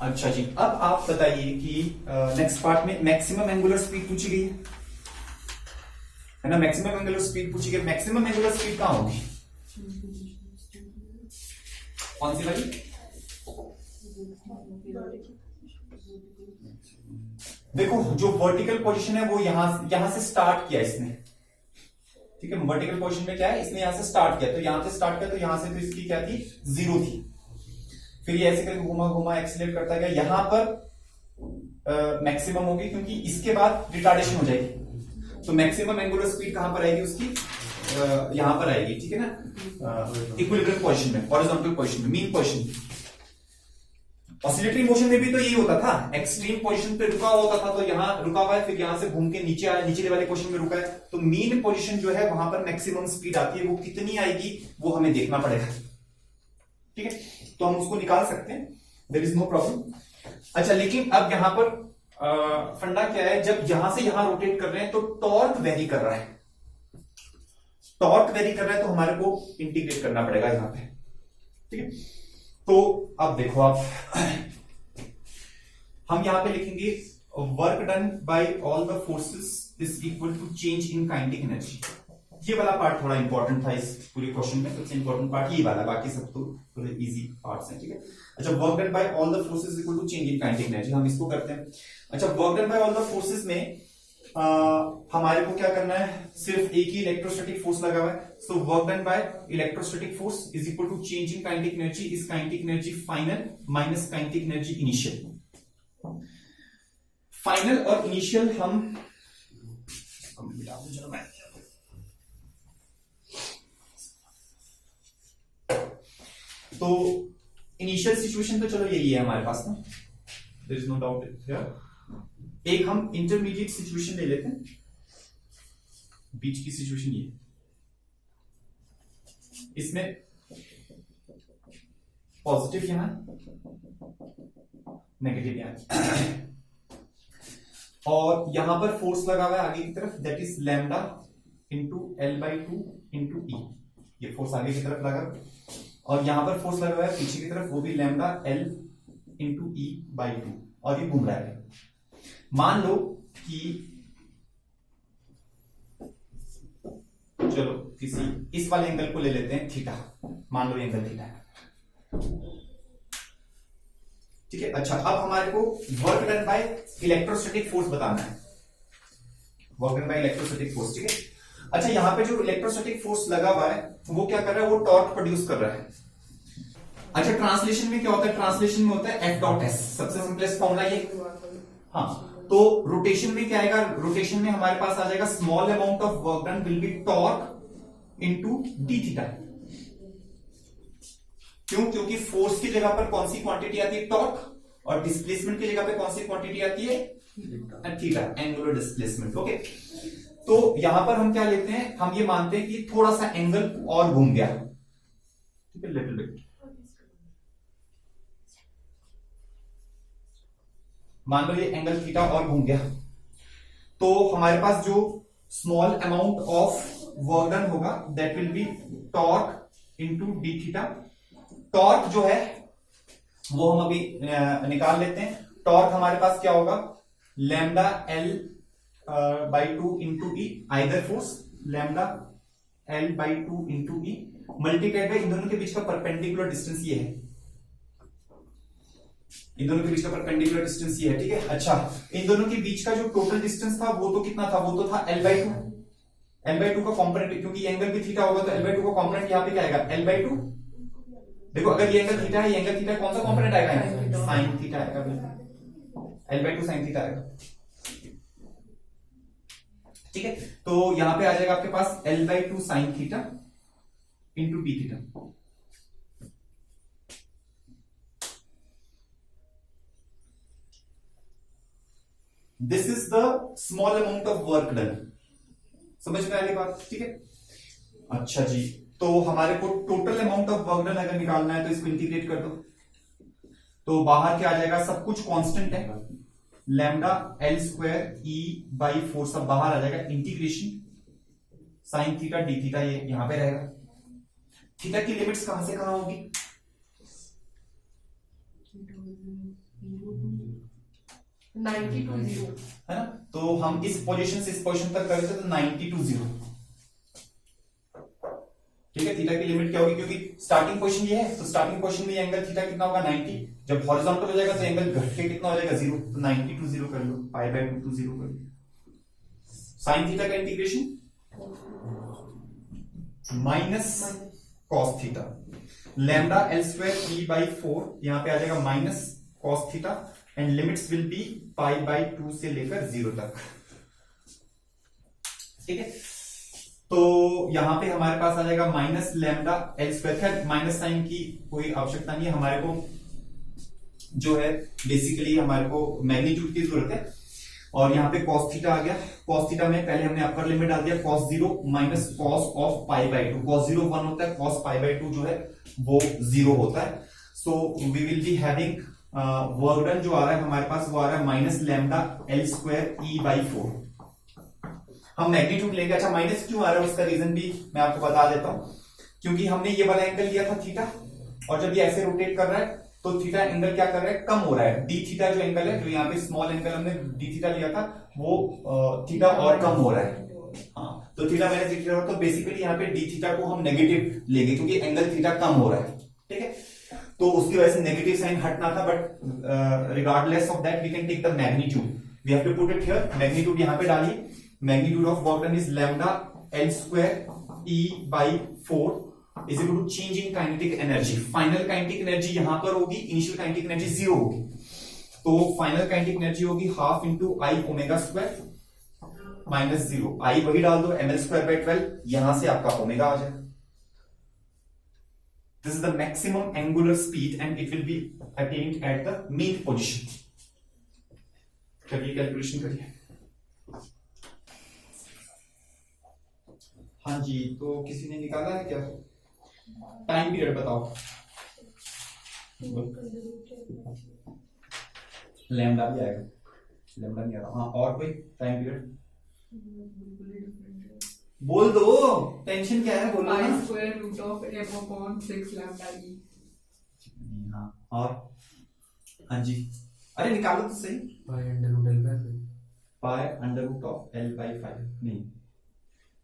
अच्छा जी, अब आप बताइए कि नेक्स्ट पार्ट में मैक्सिमम एंगुलर स्पीड पूछी गई है ना। मैक्सिमम एंगुलर स्पीड पूछी गई। मैक्सिमम एंगुलर स्पीड कहां होगी? कौन सी वाली? देखो, जो वर्टिकल पोजीशन है वो यहां से स्टार्ट किया इसने, ठीक है। वर्टिकल पोजीशन में क्या है, इसने यहां से स्टार्ट किया, तो यहां से स्टार्ट किया, तो यहां से तो इसकी क्या थी, 0 थी। फिर ये ऐसे करके घुमा घुमा एक्सीलरेट करता गया, यहां पर मैक्सिमम होगी, क्योंकि इसके बाद रिटार्डेशन हो जाएगी। तो मैक्सिमम एंगुलर स्पीड कहां पर आएगी उसकी? यहां पर आएगी, ठीक है ना, इक्विलिब्रियम पोजीशन में, हॉरिजॉन्टल पोजीशन में, मीन पोजीशन में। ऑसिलेटरी मोशन में भी तो यही होता था, एक्सट्रीम पोजीशन पे रुका होता था, तो यहां रुका हुआ है, फिर यहां से घूम के नीचे आया, नीचे वाले पोजीशन में रुका है, तो मीन पोजीशन जो है वहां पर मैक्सिमम स्पीड आती है। वो कितनी आएगी वो हमें देखना पड़ेगा, ठीक है। तो हम उसको निकाल सकते हैं, देयर इज नो प्रॉब्लम। अच्छा, लेकिन अब यहां पर फंडा क्या है, जब यहां से यहां रोटेट कर रहे हैं तो टॉर्क वेरी कर रहा है। टॉर्क वेरी कर रहा है, तो हमारे को इंटीग्रेट करना पड़ेगा यहां पे, ठीक है। तो अब देखो आप, हम यहां पे लिखेंगे work done by all the forces is equal to change in kinetic energy. ये वाला पार्ट थोड़ा इंपॉर्टेंट था इस पूरे क्वेश्चन में, सबसे इंपॉर्टेंट पार्ट ये वाला, बाकी सब तो थोड़े इजी पार्ट्स हैं, ठीक है। अच्छा, work done by all the forces is equal to change in kinetic energy, हम इसको करते हैं। अच्छा, work done by all the forces में हमारे को क्या करना है, सिर्फ एक ही इलेक्ट्रोस्टैटिक फोर्स लगा हुआ है, so work done by electrostatic force is equal to change in kinetic energy, is kinetic energy final minus kinetic energy initial. Final और इनिशियल हम तो इनिशियल सिचुएशन तो चलो यही है हमारे पास ना, there is no doubt here. एक हम इंटरमीडिएट सिचुएशन ले लेते हैं, बीच की सिचुएशन ये, इसमें पॉजिटिव यहां, नेगेटिव यहां, और यहां पर फोर्स लगा हुआ है आगे की तरफ, that is lambda into L/2 into E. ये फोर्स आगे की तरफ लगा, और यहां पर फोर्स लगा हुआ है पीछे की तरफ, वो भी लैम्डा L इंटू E/2, और ये घूम रहा है। मान लो कि चलो किसी इस वाले एंगल को ले लेते हैं थीटा, मान लो ये एंगल थीटा है, ठीक है। अच्छा, अब हमारे को work done by electrostatic force बताना है, work done by electrostatic force, ठीक है। अच्छा, यहां पे जो इलेक्ट्रोस्टैटिक फोर्स लगा हुआ है वो क्या कर रहा है, वो टॉर्क प्रोड्यूस कर रहा है। अच्छा, ट्रांसलेशन में क्या होता है, ट्रांसलेशन में होता है F.S, सबसे सिंपलेस्ट फॉर्मूला ये। हाँ, तो रोटेशन में क्या आएगा, रोटेशन में हमारे पास आ जाएगा small amount of work done will be torque into d theta. क्यों? क्योंकि फोर्स की जगह पर कौन सी क्वांटिटी आती है, टॉर्क, और डिस्प्लेसमेंट की जगह पर कौन सी क्वांटिटी आती है, थीटा, एंगुलर डिस्प्लेसमेंट। ओके, तो यहां पर हम क्या लेते हैं, हम ये मानते हैं कि थोड़ा सा एंगल और घूम गया, ठीक है, लिटिल बिट, मान लो ये एंगल थीटा और घूम गया, तो हमारे पास जो small amount of work done होगा that will be torque into d theta. Torque जो है वो हम अभी निकाल लेते हैं। टॉर्क हमारे पास क्या होगा, lambda L/2 into E, either force lambda L/2 into E multiplied by इन दोनों के बीच का परपेंडिकुलर डिस्टेंस ये है, इन दोनों के बीच का परपेंडिकुलर डिस्टेंस ये है, ठीक है। अच्छा, इन दोनों के बीच का जो टोटल डिस्टेंस था वो तो कितना था, वो तो था L/2। L/2 का कॉम्पोनेंट, क्योंकि ये एंगल भी थीटा होगा तो L/2 का कॉम्पोनेंट यहां पे क्या आएगा, L/2। देखो, अगर ये एंगल थीटा है, ये एंगल थीटा, कौन सा कॉम्पोनेंट आएगा, साइन थीटा आएगा, L/2 साइन थीटा आएगा, ठीक है। तो यहां पे आ जाएगा आपके पास L/2 sine theta into D theta. This is the small amount of work done, समझ में आ रही बात, ठीक है। अच्छा जी, तो हमारे को total amount of work done अगर निकालना है तो इसको इंटीग्रेट कर दो, तो बाहर क्या आ जाएगा, सब कुछ कांस्टेंट है, लैम्डा L² E/4 सब बाहर आ जाएगा, integration sine theta D theta ये यहां पे रहेगा। थीटा की लिमिट्स कहां से कहां होगी, 90 to 0 है ना। तो हम इस पोजीशन से इस पोजीशन तक कर देते तो 90 to 0, ठीक है। थीटा की लिमिट क्या होगी, क्योंकि स्टार्टिंग पोजीशन ये है, तो स्टार्टिंग पोजीशन में ये एंगल थीटा कितना होगा 90, जब हॉरिजॉन्टल हो जाएगा तो एंगल घट के कितना हो जाएगा 0, तो 90 to 0 कर लो, पाई बाय 2 to 0 कर लो। साइन थीटा का integration minus cos theta, lambda L square E by 4 यहां पे आ जाएगा minus cos theta, and limits will be pi by 2 से लेकर 0 तक, ठीक है। तो यहां पे हमारे पास आ जाएगा माइनस लैम्डा एल स्क्वायर। खैर माइनस साइन की कोई आवश्यकता नहीं है, हमारे को जो है बेसिकली हमारे को मैग्नीट्यूड की जरूरत है। और यहाँ पे cos थीटा आ गया, cos थीटा में पहले हमने अपर लिमिट डाल दिया cos 0 minus cos of pi by 2, cos 0 1 होता है, cos पाई बाई 2 जो है वो 0 होता है। So we will be having work done जो आ रहा है हमारे पास वो आ रहा है minus lambda L square E by 4। हम मैग्नीट्यूड लेंगे। अच्छा माइनस क्यों आ रहा है उसका रीजन भी मैं आपको बता देता हूं, क्योंकि हमने ये वाला एंगल लिया था थीटा, और जब ये ऐसे रोटेट कर रहा है तो थीटा एंगल क्या कर रहा है, कम हो रहा है। डी थीटा जो एंगल है, जो यहाँ पे स्मॉल एंगल हमने डी थीटा लिया था, वो थीटा और कम हो रहा है। हाँ, तो थीटा माइनस डी थीटा, तो बेसिकली यहाँ पे डी थीटा को हम नेगेटिव लेंगे क्योंकि एंगल थीटा कम हो रहा है, ठीक है। तो उसकी वजह से नेगेटिव साइन हटना था, but regardless of that we can take the magnitude, we have to put it here. Magnitude यहाँ पे डालिए, magnitude of work done is lambda L square E by 4 is equal to change in kinetic energy. Final kinetic energy यहां पर होगी, initial kinetic energy 0 होगी, तो final kinetic energy होगी half into I omega square minus 0, I वही डाल दो ml square by 12, यहां से आपका ओमेगा आ जाएगा। This is the maximum angular speed and it will be attend at the mean position. चलिए कैलकुलेशन करिए। हाँ जी, तो किसी ने निकाला है क्या? टाइम पीरियड बताओ। लैम्डा भी आएगा, लैम्डा नहीं आ रहा। हाँ, और कोई टाइम पीरियड बोल दो, टेंशन क्या है, बोलो ना। Square root of f upon 6 lambda E. हाँ, और हाँ जी, अरे निकालो तो सही। Pi under root L by 5, pi under root of L by 5 नहीं,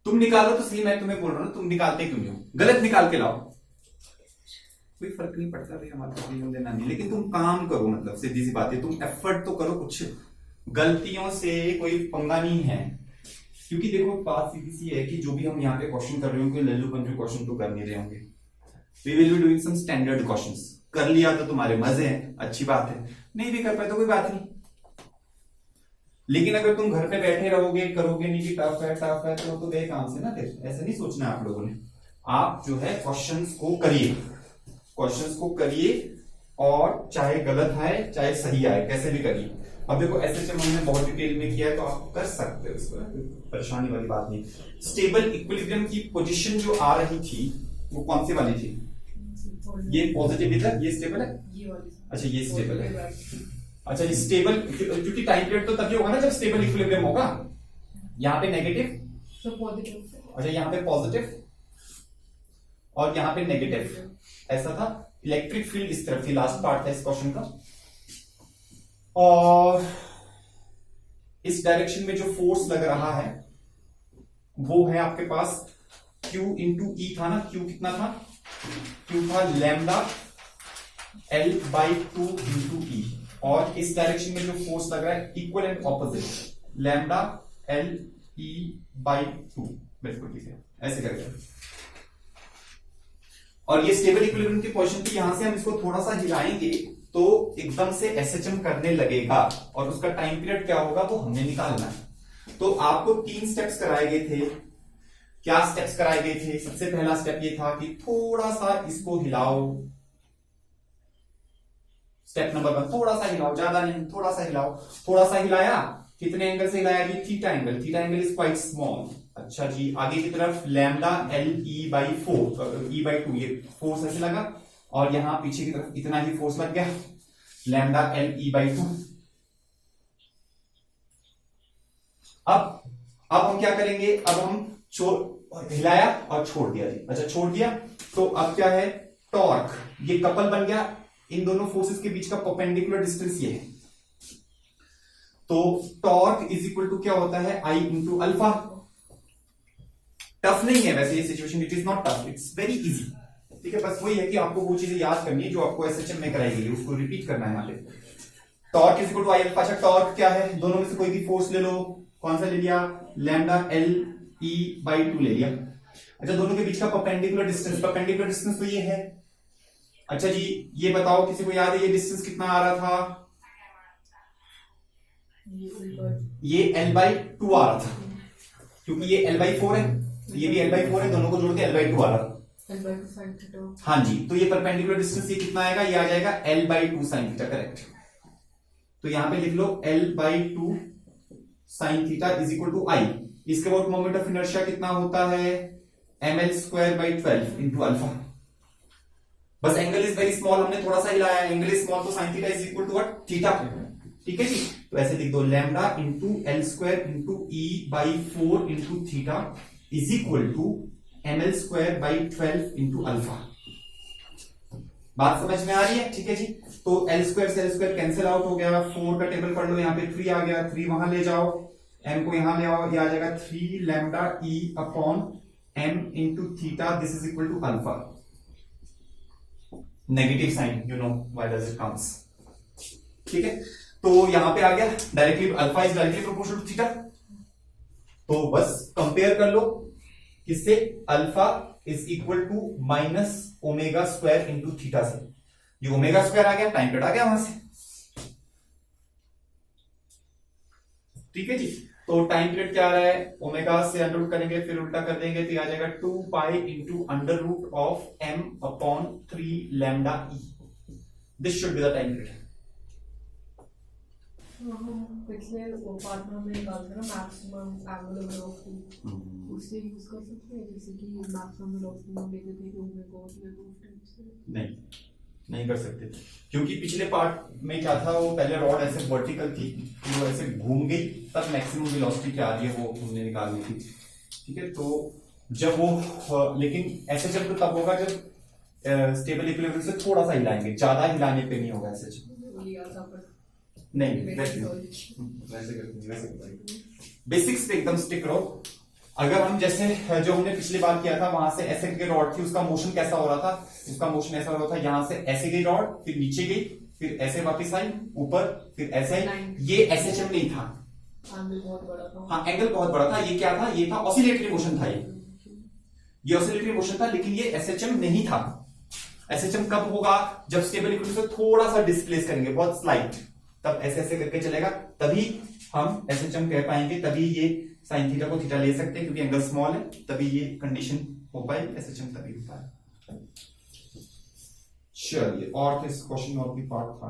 तुम निकालो तो सही, मैं तुम्हें बोल रहा हूँ तुम निकालते क्यों नहीं हो, गलत निकाल के लाओ। कोई फर्क नहीं पड़ता भाई, हमारा ओपिनियन देना नहीं, लेकिन तुम काम करो, मतलब सीधी सी बात है, तुम एफर्ट तो करो, कुछ गलतियों से कोई पंगा नहीं है। क्योंकि देखो बात सीधी सी है कि जो भी हम यहाँ पे क्वेश्चन कर रहे होंगे लल्लू पंजू क्वेश्चन तो कर नहीं रहे होंगे, we will be doing some standard questions. कर लिया तो तुम्हारे मजे हैं, अच्छी बात है, नहीं भी कर पाए तो कोई बात नहीं। लेकिन अगर तुम घर पे बैठे रहोगे, करोगे नहीं कि टफ है तो गए काम से ना, फिर ऐसे नहीं सोचना आप लोगों ने। आप जो है क्वेश्चंस को करिए, क्वेश्चंस को करिए, और चाहे गलत आए चाहे सही आए, कैसे भी करिए। अब देखो एसएचएम हमने बहुत डिटेल में किया है, तो आप कर सकते हो इसको, परेशानी वाली बात नहीं। स्टेबल इक्विलिब्रियम की पोजीशन जो आ रही थी वो कौन सी वाली थी? ये पॉजिटिव इधर, ये स्टेबल है, अच्छा ये स्टेबल है। अच्छा ये स्टेबल, क्योंकि टाइम पीरियड तो तभी होगा ना जब स्टेबल इक्विलिब्रियम होगा। यहाँ पे नेगेटिव, अच्छा यहाँ पे पॉजिटिव और यहाँ पे नेगेटिव, ऐसा था। इलेक्ट्रिक फील्ड इस तरफ थी, लास्ट पार्ट था इस क्वेश्चन का। और इस डायरेक्शन में जो फोर्स लग रहा है वो है आपके पास Q इंटू ई था ना, Q कितना था? Q था लैम्डा L बाई 2 इंटू ई, और इस डायरेक्शन में जो फोर्स लग रहा है equal and opposite lambda L E by 2, बिल्कुल ठीक है, ऐसे करके। और ये स्टेबल इक्विलिब्रियम की पोजीशन थी, यहां से हम इसको थोड़ा सा हिलाएंगे तो एकदम से एसएचएम करने लगेगा, और उसका टाइम पीरियड क्या होगा वो हमने निकालना है। तो आपको 3 स्टेप्स कराए गए थे। क्या स्टेप्स कराए गए थे? सबसे पहला स्टेप ये था कि थोड़ा सा इसको हिलाओ, स्टेप नंबर 1, थोड़ा सा हिलाओ, ज्यादा नहीं, थोड़ा सा हिलाओ। थोड़ा सा हिलाया, कितने एंगल से हिलाया? ये theta angle, theta angle is quite small. अच्छा जी, आगे की तरफ lambda L E by 4, E by 2, ये फोर्स ऐसे लगा, और यहां पीछे की तरफ इतना ही फोर्स लग गया, लैम्डा L E बाई 2। अब हम क्या करेंगे? अब हम हिलाया और छोड़ दिया जी। अच्छा छोड़ दिया, तो अब क्या है? टॉर्क, ये कपल बन गया, इन दोनों फोर्सेस के बीच का परपेंडिकुलर डिस्टेंस ये है। तो टॉर्क इज इक्वल टू क्या होता है, आई इंटू अल्फा। टफ नहीं है वैसे ये situation, it is not tough, it's very easy. ठीक है, बस वही है कि आपको वो चीजें याद करनी है जो आपको एसएचएम में कराई गई, उसको रिपीट करना है यहाँ पे। Torque is equal to I alpha. अच्छा, टॉर्क क्या है, दोनों में से कोई भी फोर्स ले लो, कौन सा ले लिया, लैम्डा एल ई बाई 2 ले लिया। अच्छा, दोनों के बीच का परपेंडिकुलर डिस्टेंस, परपेंडिकुलर डिस्टेंस तो ये है। अच्छा जी, ये बताओ किसी को याद है ये डिस्टेंस कितना आ रहा था, ये L बाई 2 आ रहा था, क्योंकि ये L बाई 4 है, ये भी L बाई 4 है, दोनों को जोड़ के L बाई 2 आ रहा था। हाँ जी, तो ये परपेंडिकुलर डिस्टेंस ये कितना आएगा, ये आ जाएगा L by 2 sine theta, correct. तो यहां पे लिख लो L by 2 sine theta is equal to I. इसके बाद मोमेंट ऑफ इनर्शिया कितना होता है, ml square by 12 into alpha. बस एंगल इज वेरी स्मॉल, हमने थोड़ा सा हिलाया, एंगल इज स्मॉल तो sine theta is equal to what, theta. ठीक है जी, तो ऐसे लिख दो, lambda into L square into E by 4 into theta is equal to ml square by 12 into alpha. बात समझ में आ रही है? ठीक है जी, तो एल स्क्वायर से एल स्क्वायर कैंसिल आउट हो गया, 4 का टेबल पढ़ लो, यहाँ पे 3 आ गया, 3 वहां ले जाओ, m को यहां ले आओ, ये आ जाएगा 3 lambda E upon m into theta, this is equal to alpha. Negative sign, you know why does it comes. ठीक है, तो यहां पे आ गया directly, alpha is directly proportional to theta. तो बस कंपेयर कर लो किससे, alpha is equal to minus omega square into theta से। ये ओमेगा स्क्वायर आ गया, टाइम कट आ गया वहां से। ठीक है जी, तो टाइम पीरियड क्या आ रहा है, ओमेगा से अंडर रूट करेंगे, फिर उल्टा कर देंगे, तो आ जाएगा 2 pi into under root of m upon 3 lambda e. This should be the time period. पिछले वो पार्ट में हमने निकाला था ना मैक्सिमम एंगुलर वेलोसिटी, उससे यूज कर सकते हैं, जैसे कि मैक्सिमम वेलोसिटी में लेके थे कि ओमेगा नहीं, नहीं कर सकते, क्योंकि पिछले पार्ट में क्या था, वो पहले रॉड ऐसे वर्टिकल थी, वो ऐसे घूम गई, तब मैक्सिमम वेलोसिटी क्या आ रही है वो हमने निकालनी थी। ठीक है, तो जब वो लेकिन ऐसे जब तो तब होगा जब स्टेबल इक्विलिब्रियम से थोड़ा सा हिलाएंगे, ज्यादा हिलाने पे नहीं होगा ऐसे। नहीं, वैसे बेसिक्स पे एकदम स्टिक रहो। अगर हम जैसे जो हमने पिछली बार किया था, वहां से ऐसे की रॉड थी, उसका मोशन कैसा हो रहा था, उसका मोशन ऐसा हो रहा था, यहां से ऐसे गई रॉड, फिर नीचे गई, फिर ऐसे वापस आई ऊपर, फिर ऐसे आई। ये एसएचएम नहीं था, एंगल बहुत बड़ा था। हाँ एंगल बहुत बड़ा था। ये क्या था, ये था ऑसिलेटरी मोशन था, ये ऑसिलेटरी मोशन था, लेकिन ये एसएचएम नहीं था। एसएचएम कब होगा, जब स्टेबल इक्विलिब्रियम से थोड़ा सा डिस्प्लेस करेंगे, बहुत स्लाइट, तब ऐसे ऐसे करके चलेगा, तभी हम एसएचएम कह पाएंगे, तभी ये साइन थीटा को थीटा ले सकते हैं, क्योंकि एंगल स्मॉल है, तभी ये कंडीशन हो पाए, एसएचएम तभी हो पाए। चलिए, और किस क्वेश्चन और भी पार्ट था।